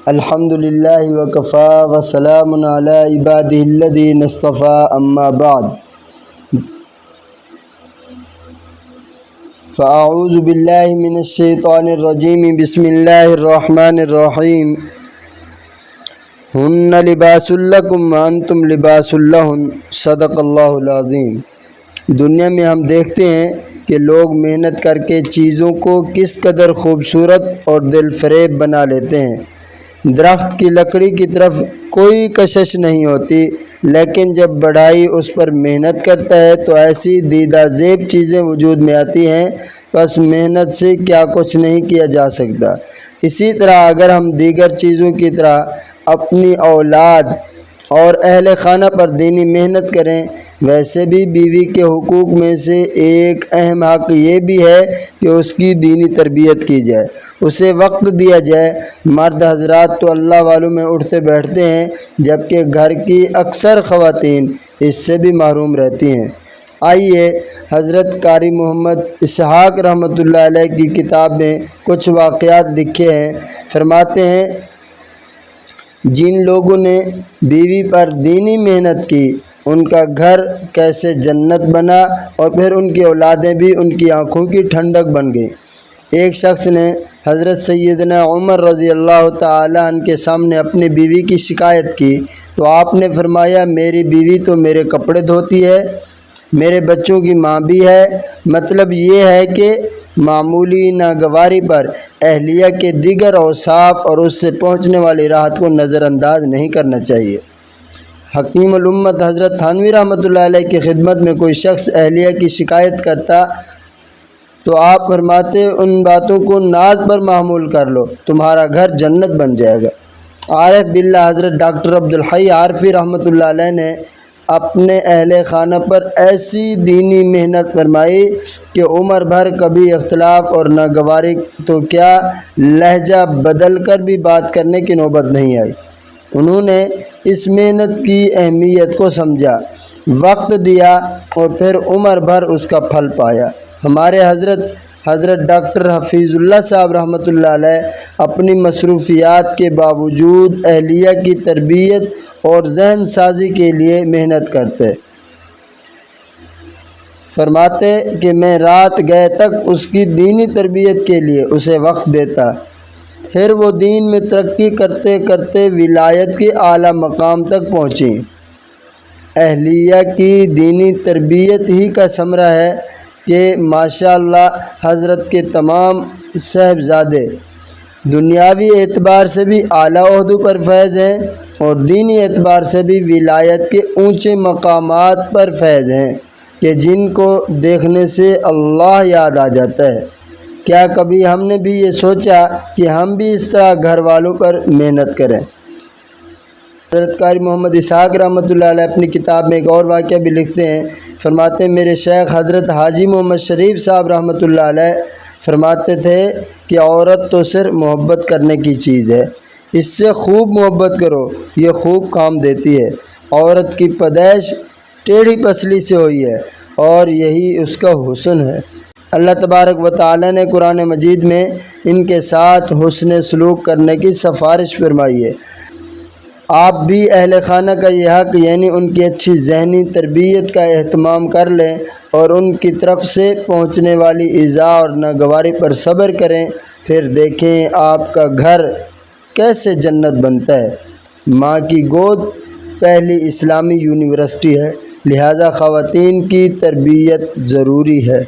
الحمدللہ وکفا وسلام علی عبادہ الذین اصطفیٰ اما بعد فاعوذ باللہ من الشیطان الرجیم بسم اللہ الرحمن الرحیم ہن لباس لکم وانتم لباس لہن صدق اللہ العظیم۔ دنیا میں ہم دیکھتے ہیں کہ لوگ محنت کر کے چیزوں کو کس قدر خوبصورت اور دل فریب بنا لیتے ہیں۔ درخت کی لکڑی کی طرف کوئی کشش نہیں ہوتی، لیکن جب بڑھائی اس پر محنت کرتا ہے تو ایسی دیدہ زیب چیزیں وجود میں آتی ہیں، بس محنت سے کیا کچھ نہیں کیا جا سکتا۔ اسی طرح اگر ہم دیگر چیزوں کی طرح اپنی اولاد اور اہل خانہ پر دینی محنت کریں، ویسے بھی بیوی کے حقوق میں سے ایک اہم حق یہ بھی ہے کہ اس کی دینی تربیت کی جائے، اسے وقت دیا جائے۔ مرد حضرات تو اللہ والوں میں اٹھتے بیٹھتے ہیں، جبکہ گھر کی اکثر خواتین اس سے بھی محروم رہتی ہیں۔ آئیے حضرت قاری محمد اسحاق رحمۃ اللہ علیہ کی کتاب میں کچھ واقعات لکھے ہیں۔ فرماتے ہیں، جن لوگوں نے بیوی پر دینی محنت کی ان کا گھر کیسے جنت بنا، اور پھر ان کی اولادیں بھی ان کی آنکھوں کی ٹھنڈک بن گئیں۔ ایک شخص نے حضرت سیدنا عمر رضی اللہ تعالیٰ عنہ کے سامنے اپنی بیوی کی شکایت کی تو آپ نے فرمایا، میری بیوی تو میرے کپڑے دھوتی ہے، میرے بچوں کی ماں بھی ہے۔ مطلب یہ ہے کہ معمولی ناگواری پر اہلیہ کے دیگر اوصاف اور اس سے پہنچنے والی راحت کو نظر انداز نہیں کرنا چاہیے۔ حکیم الامت حضرت تھانوی رحمۃ اللہ علیہ کی خدمت میں کوئی شخص اہلیہ کی شکایت کرتا تو آپ فرماتے، ان باتوں کو ناز پر محمول کر لو، تمہارا گھر جنت بن جائے گا۔ عارف باللہ حضرت ڈاکٹر عبدالحی عارفی رحمۃ اللہ علیہ نے اپنے اہل خانہ پر ایسی دینی محنت فرمائی کہ عمر بھر کبھی اختلاف اور ناگواری تو کیا، لہجہ بدل کر بھی بات کرنے کی نوبت نہیں آئی۔ انہوں نے اس محنت کی اہمیت کو سمجھا، وقت دیا اور پھر عمر بھر اس کا پھل پایا۔ ہمارے حضرت ڈاکٹر حفیظ اللہ صاحب رحمۃ اللہ علیہ اپنی مصروفیات کے باوجود اہلیہ کی تربیت اور ذہن سازی کے لیے محنت کرتے۔ فرماتے کہ میں رات گئے تک اس کی دینی تربیت کے لیے اسے وقت دیتا، پھر وہ دین میں ترقی کرتے کرتے ولایت کے اعلیٰ مقام تک پہنچی۔ اہلیہ کی دینی تربیت ہی کا ثمرہ ہے کہ ماشاءاللہ حضرت کے تمام صاحبزادے دنیاوی اعتبار سے بھی اعلیٰ عہدوں پر فیض ہیں اور دینی اعتبار سے بھی ولایت کے اونچے مقامات پر فیض ہیں کہ جن کو دیکھنے سے اللہ یاد آ جاتا ہے۔ کیا کبھی ہم نے بھی یہ سوچا کہ ہم بھی اس طرح گھر والوں پر محنت کریں؟ حضرت قاری محمد اسحاق رحمۃ اللہ علیہ اپنی کتاب میں ایک اور واقعہ بھی لکھتے ہیں۔ فرماتے ہیں، میرے شیخ حضرت حاجی محمد شریف صاحب رحمۃ اللہ علیہ فرماتے تھے کہ عورت تو صرف محبت کرنے کی چیز ہے، اس سے خوب محبت کرو، یہ خوب کام دیتی ہے۔ عورت کی پیدائش ٹیڑھی پسلی سے ہوئی ہے اور یہی اس کا حسن ہے۔ اللہ تبارک و تعالی نے قرآن مجید میں ان کے ساتھ حسن سلوک کرنے کی سفارش فرمائی ہے۔ آپ بھی اہل خانہ کا یہ حق یعنی ان کی اچھی ذہنی تربیت کا اہتمام کر لیں اور ان کی طرف سے پہنچنے والی ایذا اور ناگواری پر صبر کریں، پھر دیکھیں آپ کا گھر کیسے جنت بنتا ہے۔ ماں کی گود پہلی اسلامی یونیورسٹی ہے، لہذا خواتین کی تربیت ضروری ہے۔